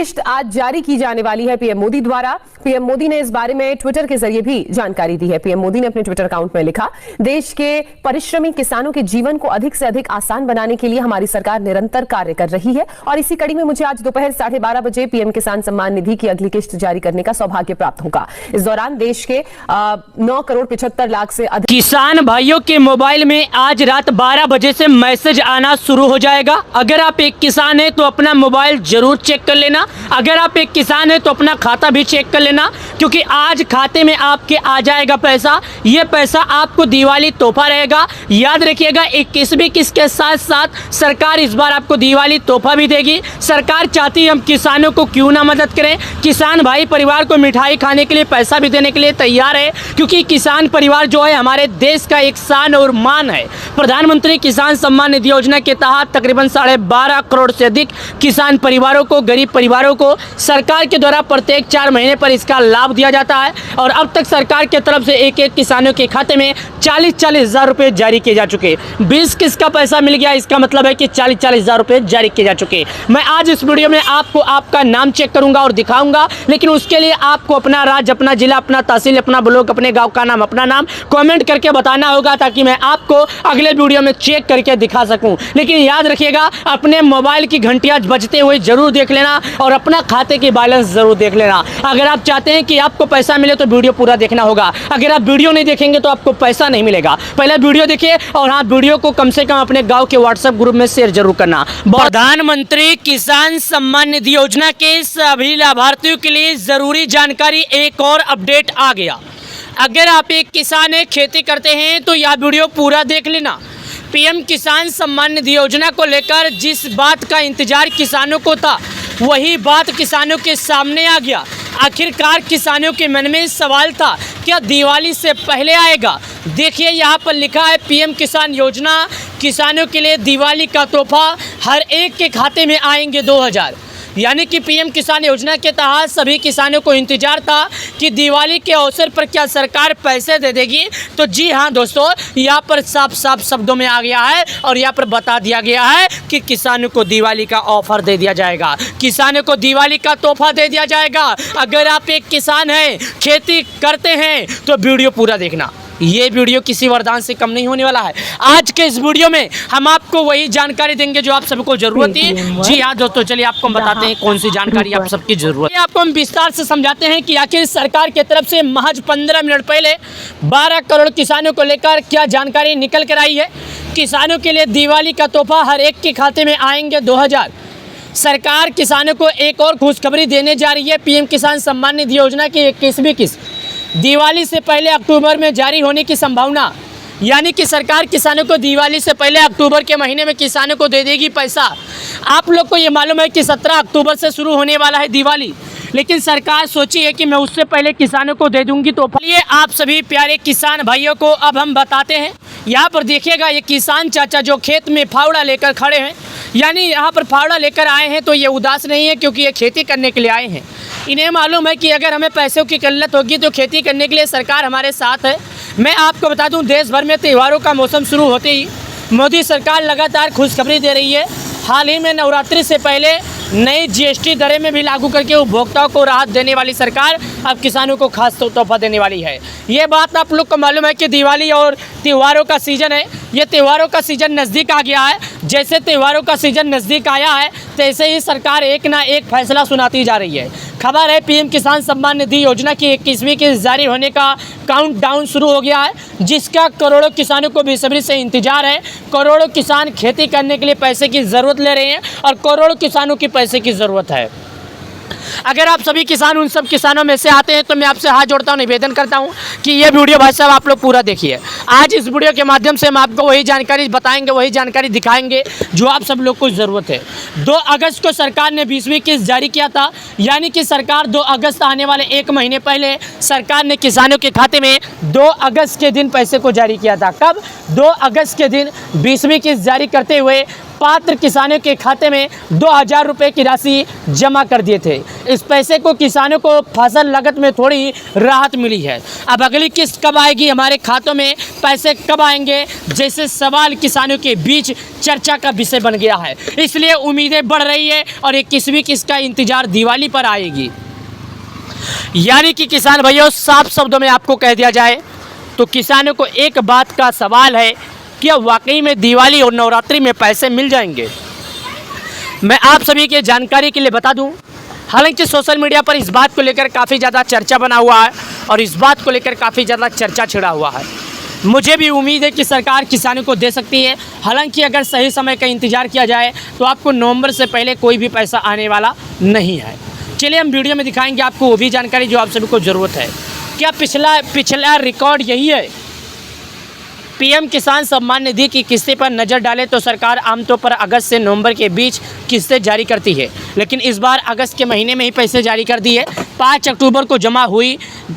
किश्त आज जारी की जाने वाली है पीएम मोदी द्वारा। पीएम मोदी ने इस बारे में ट्विटर के जरिए भी जानकारी दी है। पीएम मोदी ने अपने ट्विटर अकाउंट में लिखा, देश के परिश्रमी किसानों के जीवन को अधिक से अधिक आसान बनाने के लिए हमारी सरकार निरंतर कार्य कर रही है और इसी कड़ी में मुझे आज दोपहर 12:30 बजे पीएम किसान सम्मान निधि की अगली किश्त जारी करने का सौभाग्य प्राप्त होगा। इस दौरान देश के 9,75,00,000 से अधिक किसान भाइयों के मोबाइल में आज रात 12 बजे से मैसेज आना शुरू हो जाएगा। अगर आप एक किसान हैं तो अपना मोबाइल जरूर चेक कर लेना। अगर आप एक किसान हैं तो अपना खाता भी चेक कर लेना, क्योंकि आज खाते में आपके आ जाएगा पैसा। ये पैसा आपको दिवाली तोहफा रहेगा। याद रखिएगा, 21वीं किस्त के साथ साथ सरकार इस बार आपको दिवाली तोहफा भी देगी। सरकार चाहती है हम किसानों को क्यों ना मदद करें। किसान भाई परिवार को मिठाई खाने के लिए पैसा भी देने के लिए तैयार है, क्योंकि किसान परिवार जो है हमारे देश का एक शान और मान है। प्रधानमंत्री किसान सम्मान निधि योजना के तहत तकरीबन 12.5 करोड़ से अधिक किसान परिवारों को, गरीब परिवारों को सरकार के द्वारा प्रत्येक 4 महीने पर इसका लाभ दिया जाता है और अब तक सरकार के तरफ से एक एक किसानों के खाते में 40-40 हज़ार रुपये जारी किए जा चुके। 20 किस्त का पैसा मिल गया, इसका मतलब है कि 40-40 हज़ार रुपये जारी किए जा चुके। मैं आज इस वीडियो में आपको आपका नाम चेक करूंगा और दिखाऊंगा, लेकिन उसके लिए आपको अपना राज्य, अपना जिला, अपना तहसील, अपना ब्लॉक, अपने गाँव का नाम, अपना नाम कॉमेंट करके बताना होगा, ताकि मैं आपको अगले वीडियो में चेक करके दिखा सकूँ। लेकिन याद रखिएगा, अपने मोबाइल की घंटियाँ बजते हुए जरूर देख लेना और अपना खाते की बैलेंस जरूर देख लेना। अगर आप चाहते हैं कि आपको पैसा मिले तो वीडियो पूरा देखना होगा। अगर आप वीडियो नहीं देखेंगे तो आपको पैसा नहीं मिलेगा। पहले वीडियो देखिए और हाँ, वीडियो को कम से कम अपने गांव के व्हाट्सएप ग्रुप में शेयर जरूर करना। प्रधानमंत्री किसान सम्मान निधि योजना के सभी लाभार्थियों के लिए जरूरी जानकारी, एक और अपडेट आ गया। अगर आप एक किसान है, खेती करते हैं, तो यह वीडियो पूरा देख लेना। पीएम किसान सम्मान निधि योजना को लेकर जिस बात का इंतजार किसानों को था, वही बात किसानों के सामने आ गया। आखिरकार किसानों के मन में सवाल था, क्या दिवाली से पहले आएगा? देखिए, यहाँ पर लिखा है, पीएम किसान योजना किसानों के लिए दिवाली का तोहफा, हर एक के खाते में आएंगे 2,000। यानी कि पीएम किसान योजना के तहत सभी किसानों को इंतजार था कि दिवाली के अवसर पर क्या सरकार पैसे दे देगी। तो जी हाँ दोस्तों, यहाँ पर साफ साफ शब्दों में आ गया है और यहाँ पर बता दिया गया है कि किसानों को दिवाली का ऑफर दे दिया जाएगा, किसानों को दिवाली का तोहफा दे दिया जाएगा। अगर आप एक किसान हैं, खेती करते हैं, तो वीडियो पूरा देखना। ये वीडियो किसी वरदान से कम नहीं होने वाला है। आज के इस वीडियो में हम आपको वही जानकारी देंगे जो आप सबको जरूरत थी। जी हाँ दोस्तों, चलिए आपको हम बताते हैं कौन सी जानकारी आप सबकी जरूरत है। आपको हम विस्तार से समझाते हैं कि आखिर सरकार की तरफ से महज 15 मिनट पहले 12 करोड़ किसानों को लेकर क्या जानकारी निकल कर आई है। किसानों के लिए दिवाली का तोहफा, हर एक के खाते में आएंगे 2,000। सरकार किसानों को एक और खुशखबरी देने जा रही है। पीएम किसान सम्मान निधि योजना की 21वीं किस्त दिवाली से पहले अक्टूबर में जारी होने की संभावना। यानी कि सरकार किसानों को दिवाली से पहले अक्टूबर के महीने में किसानों को दे देगी पैसा। आप लोग को ये मालूम है कि 17 अक्टूबर से शुरू होने वाला है दिवाली, लेकिन सरकार सोची है कि मैं उससे पहले किसानों को दे दूंगी। तो चलिए आप सभी प्यारे किसान भाइयों को अब हम बताते हैं। यहाँ पर देखिएगा, ये किसान चाचा जो खेत में फावड़ा लेकर खड़े हैं, यानी यहाँ पर फावड़ा लेकर आए हैं, तो ये उदास नहीं है, क्योंकि ये खेती करने के लिए आए हैं। इन्हें मालूम है कि अगर हमें पैसों की किल्लत होगी तो खेती करने के लिए सरकार हमारे साथ है। मैं आपको बता दूं, देश भर में त्योहारों का मौसम शुरू होते ही मोदी सरकार लगातार खुशखबरी दे रही है। हाल ही में नवरात्रि से पहले नई जीएसटी दरें में भी लागू करके उपभोक्ताओं को राहत देने वाली सरकार अब किसानों को खास तोहफा देने वाली है। ये बात आप लोग को मालूम है कि दिवाली और त्योहारों का सीज़न है। ये त्योहारों का सीज़न नज़दीक आ गया है। जैसे त्योहारों का सीज़न नज़दीक आया है, तैसे ही सरकार एक ना एक फैसला सुनाती जा रही है। खबर है, पीएम किसान सम्मान निधि योजना की 21वीं किस्त जारी होने का काउंटडाउन शुरू हो गया है, जिसका करोड़ों किसानों को बेसब्री से इंतजार है। करोड़ों किसान खेती करने के लिए पैसे की ज़रूरत ले रहे हैं और करोड़ों किसानों की पैसे की ज़रूरत है। अगर आप सभी किसान उन सब किसानों में से आते हैं तो मैं आपसे हाथ जोड़ता हूं, निवेदन करता हूं कि ये वीडियो भाई साहब आप लोग पूरा देखिए। आज इस वीडियो के माध्यम से हम आपको वही जानकारी बताएंगे, वही जानकारी दिखाएंगे जो आप सब लोग को ज़रूरत है। 2 अगस्त को सरकार ने 20वीं किस्त जारी किया था। यानी कि सरकार 2 अगस्त आने वाले 1 महीने पहले सरकार ने किसानों के खाते में 2 अगस्त के दिन पैसे को जारी किया था। कब? 2 अगस्त के दिन 20वीं किस्त जारी करते हुए पात्र किसानों के खाते में 2000 रुपये की राशि जमा कर दिए थे। इस पैसे को किसानों को फसल लागत में थोड़ी राहत मिली है। अब अगली किस्त कब आएगी, हमारे खातों में पैसे कब आएंगे, जैसे सवाल किसानों के बीच चर्चा का विषय बन गया है। इसलिए उम्मीदें बढ़ रही है और 21वीं किस्त का इंतजार दिवाली पर आएगी। यानी कि किसान भाइयों, साफ शब्दों में आपको कह दिया जाए तो किसानों को एक बात का सवाल है कि वाकई में दिवाली और नवरात्रि में पैसे मिल जाएंगे। मैं आप सभी के जानकारी के लिए बता दूं, हालांकि सोशल मीडिया पर इस बात को लेकर काफ़ी ज़्यादा चर्चा बना हुआ है और इस बात को लेकर काफ़ी ज़्यादा चर्चा छिड़ा हुआ है। मुझे भी उम्मीद है कि सरकार किसानों को दे सकती है। हालांकि अगर सही समय का इंतज़ार किया जाए तो आपको नवंबर से पहले कोई भी पैसा आने वाला नहीं है। चलिए हम वीडियो में दिखाएंगे आपको वो भी जानकारी जो आप सभी को ज़रूरत है। क्या पिछला रिकॉर्ड यही है? पीएम किसान सम्मान निधि की किस्तें पर नज़र डालें तो सरकार आमतौर पर अगस्त से नवंबर के बीच किस्तें जारी करती है, लेकिन इस बार अगस्त के महीने में ही पैसे जारी कर दिए। 5 अक्टूबर को जमा हुई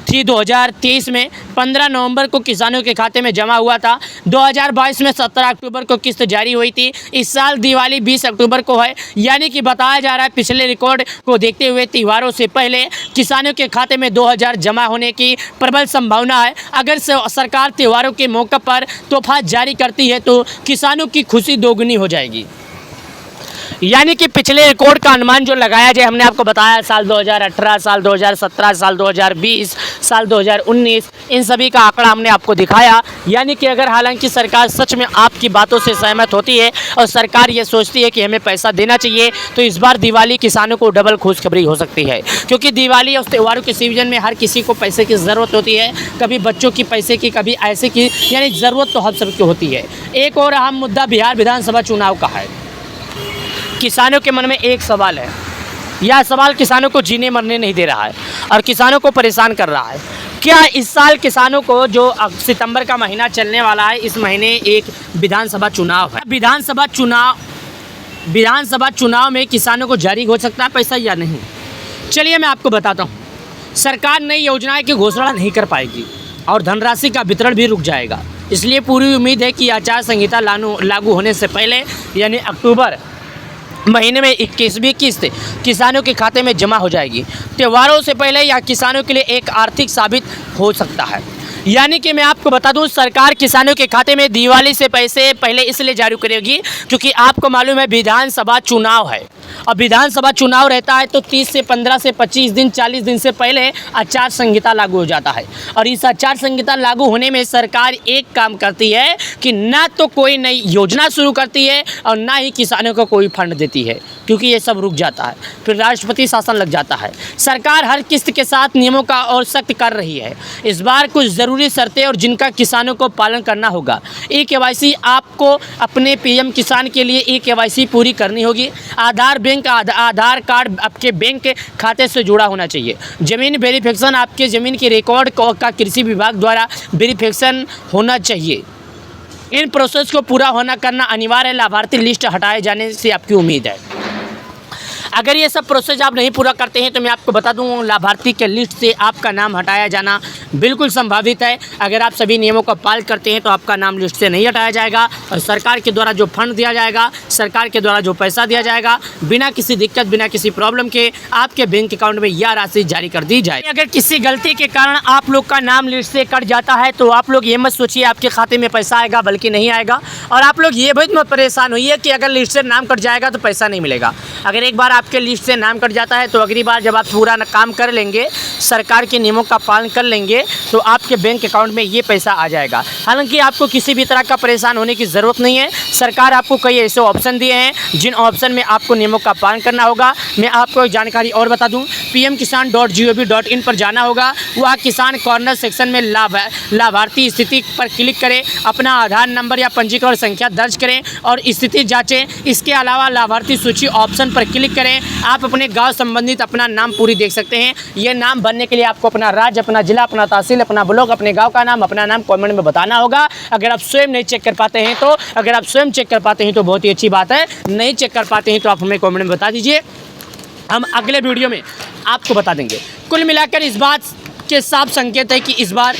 थी 2023 में, 15 नवंबर को किसानों के खाते में जमा हुआ था। 2022 में 17 अक्टूबर को किस्त जारी हुई थी। इस साल दिवाली 20 अक्टूबर को है, यानी कि बताया जा रहा है पिछले रिकॉर्ड को देखते हुए त्योहारों से पहले किसानों के खाते में 2000 जमा होने की प्रबल संभावना है। अगर सरकार त्योहारों के मौके पर तोहफा जारी करती है तो किसानों की खुशी दोगुनी हो जाएगी। यानी कि पिछले रिकॉर्ड का अनुमान जो लगाया जाए, हमने आपको बताया साल 2018, साल 2017, साल 2020, साल 2019, इन सभी का आंकड़ा हमने आपको दिखाया। यानी कि अगर हालांकि सरकार सच में आपकी बातों से सहमत होती है और सरकार ये सोचती है कि हमें पैसा देना चाहिए, तो इस बार दिवाली किसानों को डबल खुशखबरी हो सकती है। क्योंकि दिवाली और त्योहारों के सीजन में हर किसी को पैसे की ज़रूरत होती है, कभी बच्चों की पैसे की, कभी ऐसे की, यानी ज़रूरत तो हम सबकी होती है। एक और अहम मुद्दा बिहार विधानसभा चुनाव का है। किसानों के मन में एक सवाल है, यह सवाल किसानों को जीने मरने नहीं दे रहा है और किसानों को परेशान कर रहा है। क्या इस साल किसानों को, जो सितंबर का महीना चलने वाला है, इस महीने एक विधानसभा चुनाव है, विधानसभा चुनाव में किसानों को जारी हो सकता है पैसा या नहीं? चलिए मैं आपको बताता हूँ। सरकार नई योजनाएं की घोषणा नहीं कर पाएगी और धनराशि का वितरण भी रुक जाएगा। इसलिए पूरी उम्मीद है कि आचार संहिता लागू होने से पहले, यानी अक्टूबर महीने में 21वीं किस्त किसानों के खाते में जमा हो जाएगी। त्योहारों से पहले यह किसानों के लिए एक आर्थिक साबित हो सकता है। यानी कि मैं आपको बता दूं, सरकार किसानों के खाते में दिवाली से पैसे पहले इसलिए जारी करेगी क्योंकि आपको मालूम है विधानसभा चुनाव है और विधानसभा चुनाव रहता है तो 30 से 15 से 25 दिन, 40 दिन से पहले आचार संहिता लागू हो जाता है। और इस आचार संहिता लागू होने में सरकार एक काम करती है कि ना तो कोई नई योजना शुरू करती है और ना ही किसानों को कोई फंड देती है, क्योंकि ये सब रुक जाता है, फिर राष्ट्रपति शासन लग जाता है। सरकार हर किस्त के साथ नियमों का और सख्त कर रही है। इस बार कुछ ज़रूरी शर्तें और जिनका किसानों को पालन करना होगा। KYC आपको अपने PM किसान के लिए KYC पूरी करनी होगी। आधार कार्ड आपके बैंक खाते से जुड़ा होना चाहिए। ज़मीन वेरिफिकेशन, आपके ज़मीन के रिकॉर्ड का कृषि विभाग द्वारा वेरिफिकेशन होना चाहिए। इन प्रोसेस को पूरा होना करना अनिवार्य है। लाभार्थी लिस्ट हटाए जाने से आपकी उम्मीद है। अगर ये सब प्रोसेस आप नहीं पूरा करते हैं तो मैं आपको बता दूं, लाभार्थी के लिस्ट से आपका नाम हटाया जाना बिल्कुल संभावित है। अगर आप सभी नियमों का पालन करते हैं तो आपका नाम लिस्ट से नहीं हटाया जाएगा और सरकार के द्वारा जो फंड दिया जाएगा, सरकार के द्वारा जो पैसा दिया जाएगा, बिना किसी दिक्कत, बिना किसी प्रॉब्लम के आपके बैंक अकाउंट में यह राशि जारी कर दी जाए। अगर किसी गलती के कारण आप लोग का नाम लिस्ट से कट जाता है तो आप लोग ये मत सोचिए आपके खाते में पैसा आएगा, बल्कि नहीं आएगा। और आप लोग ये भी मत परेशान होइए कि अगर लिस्ट से नाम कट जाएगा तो पैसा नहीं मिलेगा। अगर एक बार आपके लिस्ट से नाम कट जाता है तो अगली बार जब आप पूरा काम कर लेंगे, सरकार के नियमों का पालन कर लेंगे, तो आपके बैंक अकाउंट में ये पैसा आ जाएगा। हालांकि आपको किसी भी तरह का परेशान होने की ज़रूरत नहीं है। सरकार आपको कई ऐसे ऑप्शन दिए हैं जिन ऑप्शन में आपको नियमों का पालन करना होगा। मैं आपको एक जानकारी और बता दूं, pmkisan.gov.in पर जाना होगा। वह किसान कॉर्नर सेक्शन में लाभार्थी स्थिति पर क्लिक करें, अपना आधार नंबर या पंजीकरण संख्या दर्ज करें और स्थिति जाँचें। इसके अलावा लाभार्थी सूची ऑप्शन पर क्लिक करें। आप अपने गांव संबंधित अपना नाम पूरी देख सकते हैं। ये नाम भरने के लिए आपको अपना राज्य, अपना जिला, अपना तहसील, अपना ब्लॉक, अपने गांव का नाम, अपना नाम कमेंट में बताना होगा। अगर आप स्वयं नहीं चेक कर पाते हैं तो बहुत ही अच्छी बात है। नहीं चेक कर पाते हैं तो आप हमें कमेंट में बता दीजिए, हम अगले वीडियो में आपको बता देंगे। कुल मिलाकर इस बात के साफ संकेत है कि इस बार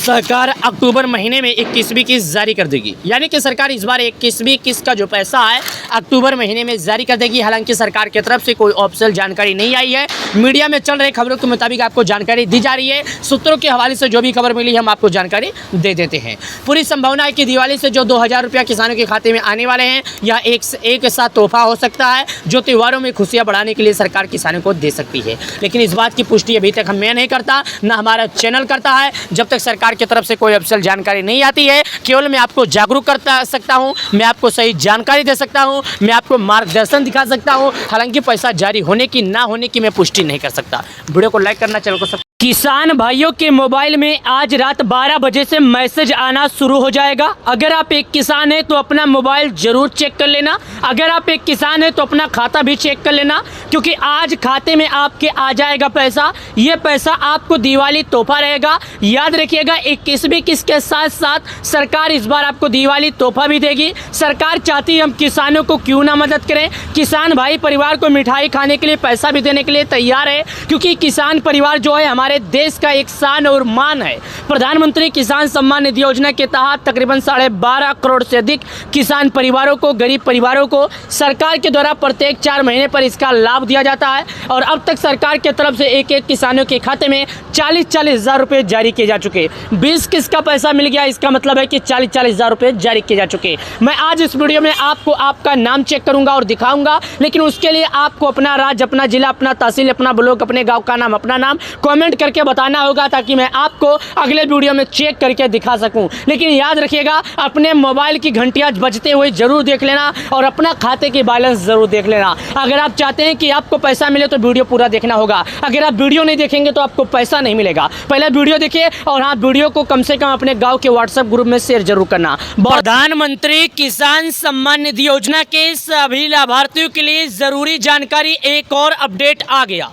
सरकार अक्टूबर महीने में 21वीं किस्त जारी कर देगी। यानी कि सरकार इस बार 21वीं किस्त का जो पैसा है अक्टूबर महीने में जारी कर देगी। हालांकि सरकार की तरफ से कोई ऑफिशियल जानकारी नहीं आई है। मीडिया में चल रही खबरों के मुताबिक आपको जानकारी दी जा रही है। सूत्रों के हवाले से जो भी खबर मिली हम आपको जानकारी दे देते हैं। पूरी संभावना है कि दिवाली से जो 2000 रुपया किसानों के खाते में आने वाले हैं यह एक साथ तोहफा हो सकता है जो त्योहारों में खुशियां बढ़ाने के लिए सरकार किसानों को दे सकती है। लेकिन इस बात की पुष्टि अभी तक मैं नहीं करता, ना हमारा चैनल करता है। जब तक सरकार की तरफ से कोई ऑफिशियल जानकारी नहीं आती है, केवल मैं आपको जागरूक कर सकता हूं, मैं आपको सही जानकारी दे सकता हूं, मैं आपको मार्गदर्शन दिखा सकता हूं। हालांकि पैसा जारी होने की ना होने की मैं पुष्टि नहीं कर सकता। वीडियो को लाइक करना, चैनल को सब्सक्राइब। किसान भाइयों के मोबाइल में आज रात 12 बजे से मैसेज आना शुरू हो जाएगा। अगर आप एक किसान हैं तो अपना मोबाइल जरूर चेक कर लेना। अगर आप एक किसान हैं तो अपना खाता भी चेक कर लेना, क्योंकि आज खाते में आपके आ जाएगा पैसा। ये पैसा आपको दिवाली तोहफा रहेगा। याद रखिएगा 21वीं किस्त के साथ साथ सरकार इस बार आपको दिवाली तोहफा भी देगी। सरकार चाहती है हम किसानों को क्यों ना मदद करें। किसान भाई परिवार को मिठाई खाने के लिए पैसा भी देने के लिए तैयार है, क्योंकि किसान परिवार जो है हमारे देश का एक शान और मान है। प्रधानमंत्री किसान सम्मान निधि योजना के तहत तकरीबन 12.5 करोड़ से अधिक किसान परिवारों को, गरीब परिवारों को सरकार के द्वारा प्रत्येक 4 महीने पर इसका लाभ दिया जाता है। और अब तक सरकार की तरफ से एक किसानों के खाते में 40-40 हज़ार रुपये जारी किए जा चुके। 20 किस्त का पैसा मिल गया, इसका मतलब है कि 40-40 हज़ार रुपये जारी किए जा चुके। मैं आज इस वीडियो में आपको आपका नाम चेक करूंगा और दिखाऊंगा, लेकिन उसके लिए आपको अपना राज्य, अपना जिला, अपना तहसील, अपना ब्लॉक, अपने गाँव का नाम, अपना नाम कॉमेंट करके बताना होगा, ताकि मैं आपको अगले वीडियो में चेक करके दिखा सकूं। लेकिन याद रखिएगा अपने मोबाइल की घंटियां बजते हुए जरूर देख लेना और अपना खाते की बैलेंस जरूर देख लेना। अगर आप चाहते हैं कि आपको पैसा मिले तो वीडियो पूरा देखना होगा। अगर आप वीडियो नहीं देखेंगे तो आपको पैसा नहीं मिलेगा। पहले वीडियो देखिए और हाँ, वीडियो को कम से कम अपने गाँव के व्हाट्सएप ग्रुप में शेयर जरूर करना। प्रधानमंत्री किसान सम्मान निधि योजना के सभी लाभार्थियों के लिए जरूरी जानकारी, एक और अपडेट आ गया।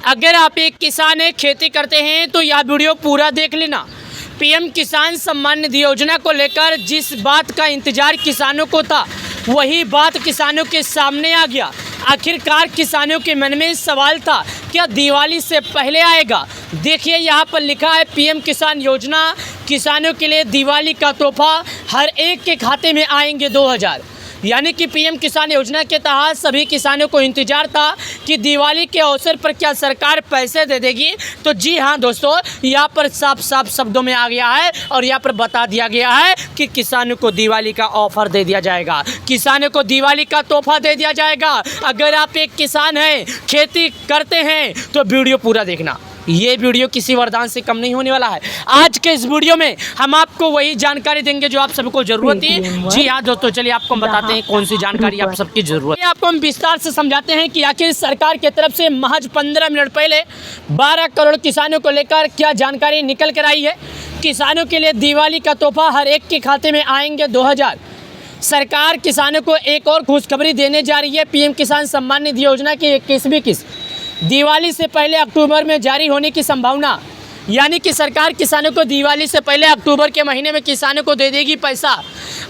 अगर आप एक किसान हैं, खेती करते हैं तो यह वीडियो पूरा देख लेना। पीएम किसान सम्मान निधि योजना को लेकर जिस बात का इंतजार किसानों को था वही बात किसानों के सामने आ गया। आखिरकार किसानों के मन में सवाल था, क्या दिवाली से पहले आएगा? देखिए यहाँ पर लिखा है पीएम किसान योजना, किसानों के लिए दिवाली का तोहफा, हर एक के खाते में आएंगे 2000। यानी कि पीएम किसान योजना के तहत सभी किसानों को इंतजार था कि दिवाली के अवसर पर क्या सरकार पैसे दे देगी। तो जी हाँ दोस्तों, यहाँ पर साफ साफ शब्दों में आ गया है और यहाँ पर बता दिया गया है कि किसानों को दिवाली का ऑफर दे दिया जाएगा, किसानों को दिवाली का तोहफा दे दिया जाएगा। अगर आप एक किसान हैं, खेती करते हैं तो वीडियो पूरा देखना। ये वीडियो किसी वरदान से कम नहीं होने वाला है। आज के इस वीडियो में हम आपको वही जानकारी देंगे जो आप सबको जरूरत थी। जी हाँ दोस्तों, चलिए आपको हम बताते हैं कौन सी जानकारी आप सबकी जरूरत है। आपको हम विस्तार से समझाते हैं कि आखिर सरकार की तरफ से महज 15 मिनट पहले 12 करोड़ किसानों को लेकर क्या जानकारी निकल कर आई है। किसानों के लिए दिवाली का तोहफा, हर एक के खाते में आएंगे 2000। सरकार किसानों को एक और खुशखबरी देने जा रही है। पीएम किसान सम्मान निधि योजना की 21वीं किस्त दिवाली से पहले अक्टूबर में जारी होने की संभावना। यानी कि सरकार किसानों को दिवाली से पहले अक्टूबर के महीने में किसानों को दे देगी पैसा।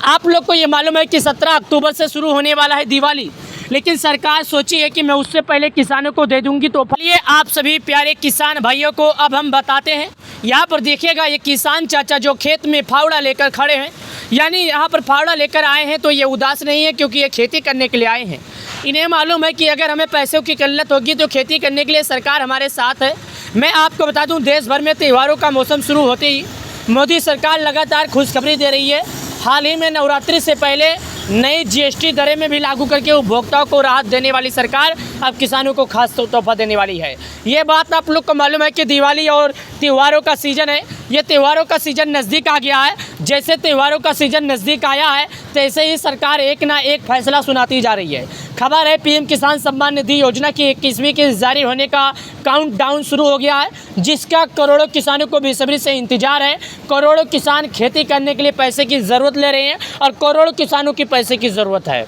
आप लोग को ये मालूम है कि 17 अक्टूबर से शुरू होने वाला है दिवाली, लेकिन सरकार सोची है कि मैं उससे पहले किसानों को दे दूंगी। तो चलिए आप सभी प्यारे किसान भाइयों को अब हम बताते हैं। यहाँ पर देखिएगा ये किसान चाचा जो खेत में फावड़ा लेकर खड़े हैं, यानी यहाँ पर फावड़ा लेकर आए हैं तो ये उदास नहीं है, क्योंकि ये खेती करने के लिए आए हैं। इन्हें मालूम है कि अगर हमें पैसों की किल्लत होगी तो खेती करने के लिए सरकार हमारे साथ है। मैं आपको बता दूं, देश भर में त्योहारों का मौसम शुरू होते ही मोदी सरकार लगातार खुशखबरी दे रही है। हाल ही में नवरात्रि से पहले नई जीएसटी दरें में भी लागू करके उपभोक्ताओं को राहत देने वाली सरकार अब किसानों को खास तोहफा देने वाली है। ये बात आप लोग को मालूम है कि दिवाली और त्योहारों का सीज़न है। ये त्योहारों का सीज़न नज़दीक आ गया है। जैसे त्योहारों का सीज़न नज़दीक आया है तैसे ही सरकार एक ना एक फैसला सुनाती जा रही है। खबर है पीएम किसान सम्मान निधि योजना की 21वीं किस्त जारी होने का काउंटडाउन शुरू हो गया है, जिसका करोड़ों किसानों को बेसब्री से इंतजार है। करोड़ों किसान खेती करने के लिए पैसे की ज़रूरत ले रहे हैं और करोड़ों किसानों की पैसे की ज़रूरत है।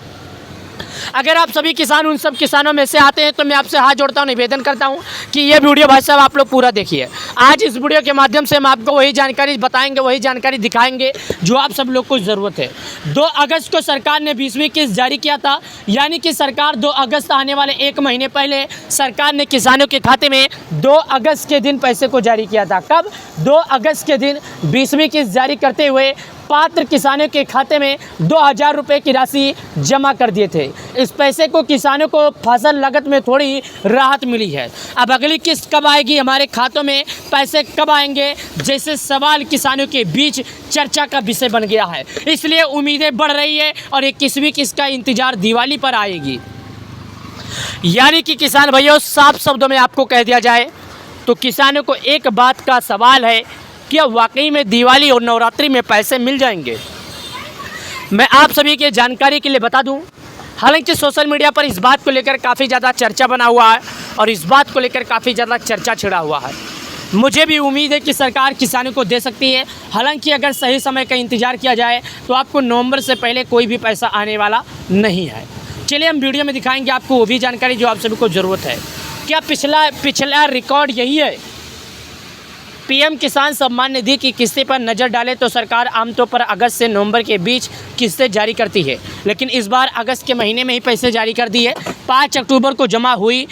अगर आप सभी किसान उन सब किसानों में से आते हैं तो मैं आपसे हाथ जोड़ता हूं, निवेदन करता हूं कि ये वीडियो भाई साहब आप लोग पूरा देखिए। आज इस वीडियो के माध्यम से हम आपको वही जानकारी बताएंगे, वही जानकारी दिखाएंगे जो आप सब लोग को ज़रूरत है। 2 अगस्त को सरकार ने 20वीं किस्त जारी किया था, यानी कि सरकार 2 अगस्त आने वाले 1 महीने पहले सरकार ने किसानों के खाते में 2 अगस्त के दिन पैसे को जारी किया था। कब? 2 अगस्त के दिन 20वीं किस्त जारी करते हुए पात्र किसानों के खाते में 2000 रुपये की राशि जमा कर दिए थे। इस पैसे को किसानों को फसल लागत में थोड़ी राहत मिली है। अब अगली किस्त कब आएगी, हमारे खातों में पैसे कब आएंगे, जैसे सवाल किसानों के बीच चर्चा का विषय बन गया है। इसलिए उम्मीदें बढ़ रही है और 21वीं किस्त का इंतजार दिवाली पर आएगी। यानी कि किसान भाइयों, साफ शब्दों में आपको कह दिया जाए तो किसानों को एक बात का सवाल है, क्या वाकई में दिवाली और नवरात्रि में पैसे मिल जाएंगे? मैं आप सभी के जानकारी के लिए बता दूं, हालांकि सोशल मीडिया पर इस बात को लेकर काफ़ी ज़्यादा चर्चा बना हुआ है और इस बात को लेकर काफ़ी ज़्यादा चर्चा छिड़ा हुआ है। मुझे भी उम्मीद है कि सरकार किसानों को दे सकती है। हालांकि अगर सही समय का इंतज़ार किया जाए तो आपको नवंबर से पहले कोई भी पैसा आने वाला नहीं है। चलिए हम वीडियो में दिखाएंगे आपको वो भी जानकारी जो आप सभी को ज़रूरत है। क्या पिछला रिकॉर्ड यही है? पीएम किसान सम्मान निधि की किस्तें पर नज़र डालें तो सरकार आमतौर पर अगस्त से नवंबर के बीच किस्तें जारी करती है, लेकिन इस बार अगस्त के महीने में ही पैसे जारी कर दिए। 5 अक्टूबर को जमा हुई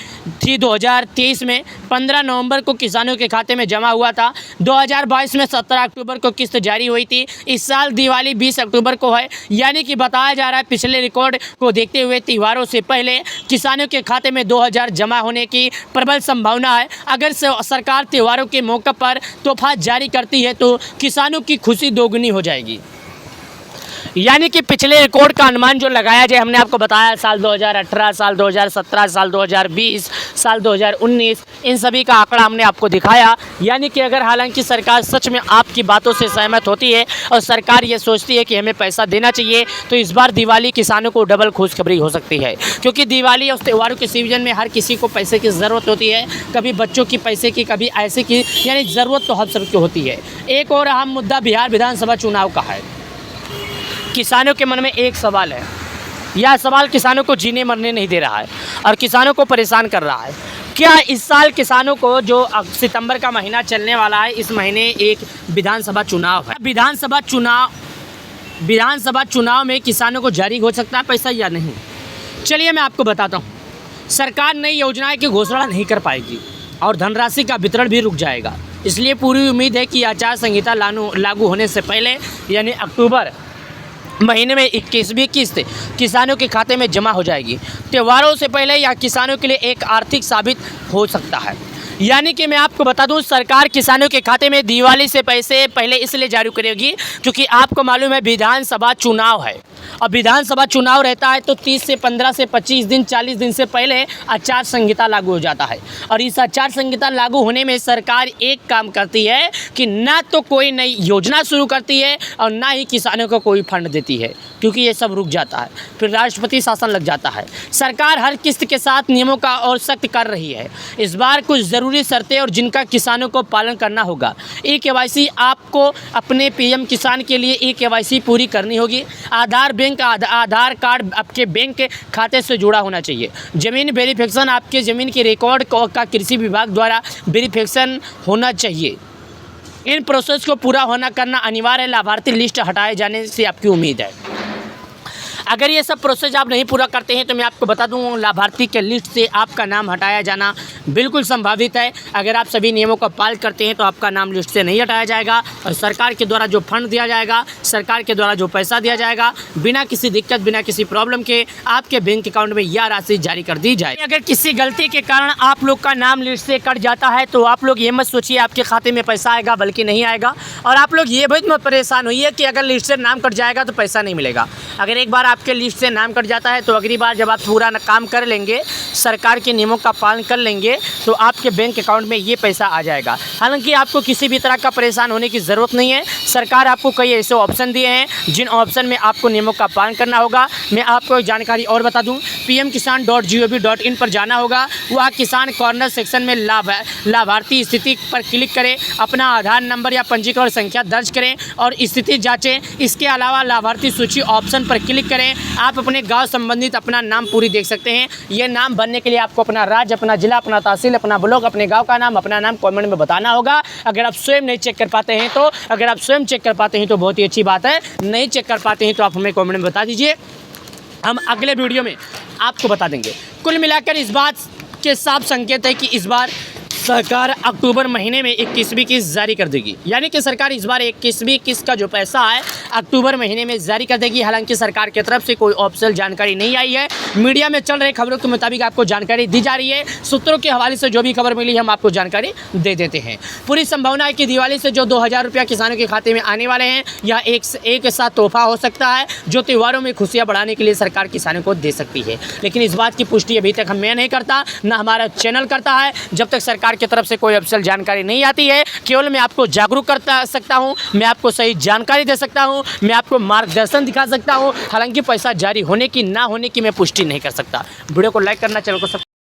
थी 2023 में, 15 नवंबर को किसानों के खाते में जमा हुआ था। 2022 में 17 अक्टूबर को किस्त जारी हुई थी। इस साल दिवाली 20 अक्टूबर को है, यानी कि बताया जा रहा है पिछले रिकॉर्ड को देखते हुए त्योहारों से पहले किसानों के खाते में 2000 जमा होने की प्रबल संभावना है। अगर सरकार त्योहारों के मौके पर तोहफा जारी करती है तो किसानों की खुशी दोगुनी हो जाएगी। यानी कि पिछले रिकॉर्ड का अनुमान जो लगाया जाए, हमने आपको बताया साल 2018, साल 2017, साल 2020, साल 2019, इन सभी का आंकड़ा हमने आपको दिखाया। यानी कि अगर हालांकि सरकार सच में आपकी बातों से सहमत होती है और सरकार ये सोचती है कि हमें पैसा देना चाहिए, तो इस बार दिवाली किसानों को डबल खुशखबरी हो सकती है। क्योंकि दिवाली और त्योहारों के सीजन में हर किसी को पैसे की ज़रूरत होती है, कभी बच्चों की पैसे की, कभी ऐसे की, यानी ज़रूरत तो हर सबकी होती है। एक और अहम मुद्दा बिहार विधानसभा चुनाव का है। किसानों के मन में एक सवाल है, यह सवाल किसानों को जीने मरने नहीं दे रहा है और किसानों को परेशान कर रहा है। क्या इस साल किसानों को, जो सितंबर का महीना चलने वाला है, इस महीने एक विधानसभा चुनाव है, विधानसभा चुनाव में किसानों को जारी हो सकता है पैसा या नहीं? चलिए मैं आपको बताता हूँ। सरकार नई योजनाएं की घोषणा नहीं कर पाएगी और धनराशि का वितरण भी रुक जाएगा। इसलिए पूरी उम्मीद है कि आचार संहिता लागू होने से पहले, यानी अक्टूबर महीने में 21वीं किस्त किसानों के खाते में जमा हो जाएगी। त्योहारों से पहले यह किसानों के लिए एक आर्थिक साबित हो सकता है। यानी कि मैं आपको बता दूं, सरकार किसानों के खाते में दिवाली से पैसे पहले इसलिए जारी करेगी क्योंकि आपको मालूम है विधानसभा चुनाव है और विधानसभा चुनाव रहता है तो 30 से 15 से 25 दिन, 40 दिन से पहले आचार संहिता लागू हो जाता है। और इस आचार संहिता लागू होने में सरकार एक काम करती है कि ना तो कोई नई योजना शुरू करती है और ना ही किसानों को कोई फंड देती है, क्योंकि ये सब रुक जाता है, फिर राष्ट्रपति शासन लग जाता है। सरकार हर किस्त के साथ नियमों का और सख्त कर रही है। इस बार कुछ ज़रूरी शर्तें और जिनका किसानों को पालन करना होगा। KYC आपको अपने PM किसान के लिए KYC पूरी करनी होगी। आधार कार्ड आपके बैंक के खाते से जुड़ा होना चाहिए। ज़मीन वेरिफिकेशन, आपके ज़मीन के रिकॉर्ड का कृषि विभाग द्वारा वेरिफिकेशन होना चाहिए। इन प्रोसेस को पूरा होना करना अनिवार्य है। लाभार्थी लिस्ट हटाए जाने से आपकी उम्मीद है। अगर ये सब प्रोसेस आप नहीं पूरा करते हैं तो मैं आपको बता दूं, लाभार्थी के लिस्ट से आपका नाम हटाया जाना बिल्कुल संभावित है। अगर आप सभी नियमों का पालन करते हैं तो आपका नाम लिस्ट से नहीं हटाया जाएगा और सरकार के द्वारा जो फंड दिया जाएगा, सरकार के द्वारा जो पैसा दिया जाएगा, बिना किसी दिक्कत, बिना किसी प्रॉब्लम के आपके बैंक अकाउंट में यह राशि जारी कर दी जाए। अगर किसी गलती के कारण आप लोग का नाम लिस्ट से कट जाता है तो आप लोग ये मत सोचिए आपके खाते में पैसा आएगा, बल्कि नहीं आएगा। और आप लोग ये भी मत परेशान होइए कि अगर लिस्ट से नाम कट जाएगा तो पैसा नहीं मिलेगा। अगर एक बार आपके लिस्ट से नाम कट जाता है तो अगली बार जब आप पूरा काम कर लेंगे, सरकार के नियमों का पालन कर लेंगे, तो आपके बैंक अकाउंट में ये पैसा आ जाएगा। हालांकि आपको किसी भी तरह का परेशान होने की ज़रूरत नहीं है। सरकार आपको कई ऐसे ऑप्शन दिए हैं जिन ऑप्शन में आपको नियमों का पालन करना होगा। मैं आपको एक जानकारी और बता दूं, pmkisan.gov.in पर जाना होगा। वह किसान कॉर्नर सेक्शन में लाभार्थी स्थिति पर क्लिक करें, अपना आधार नंबर या पंजीकरण संख्या दर्ज करें और स्थिति जाँचें। इसके अलावा लाभार्थी सूची ऑप्शन पर क्लिक करें करें, आप अपने गांव संबंधित अपना नाम पूरी देख सकते हैं। ये नाम बनने के लिए आपको अपना राज्य, अपना जिला, अपना तहसील, अपना ब्लॉक, अपने गांव का नाम, अपना नाम कमेंट में बताना होगा। अगर आप स्वयं नहीं चेक कर पाते हैं तो बहुत ही अच्छी बात है, नहीं चेक कर पाते हैं तो आप हमें कमेंट में बता दीजिए, हम अगले वीडियो में आपको बता देंगे। कुल मिलाकर इस बात के साफ संकेत है कि इस बार सरकार अक्टूबर महीने में 21वीं किस्त जारी कर देगी, यानी कि सरकार इस बार 21वीं किस्त का जो पैसा है अक्टूबर महीने में जारी कर देगी। हालांकि सरकार की तरफ से कोई ऑफिशियल जानकारी नहीं आई है, मीडिया में चल रही खबरों के मुताबिक आपको जानकारी दी जा रही है। सूत्रों के हवाले से जो भी खबर मिली हम आपको जानकारी दे देते हैं। पूरी संभावना है कि दिवाली से जो 2000 रुपया किसानों के खाते में आने वाले हैं, यह एक साथ तोहफा हो सकता है जो त्योहारों में खुशियाँ बढ़ाने के लिए सरकार किसानों को दे सकती है। लेकिन इस बात की पुष्टि अभी तक मैं नहीं करता, ना हमारा चैनल करता है। जब तक सरकार की तरफ से कोई ऑफिशियल जानकारी नहीं आती है, केवल मैं आपको जागरूक करता सकता हूं, मैं आपको सही जानकारी दे सकता हूं, मैं आपको मार्गदर्शन दिखा सकता हूं। हालांकि पैसा जारी होने की ना होने की मैं पुष्टि नहीं कर सकता। वीडियो को लाइक करना, चैनल को सब्सक्राइब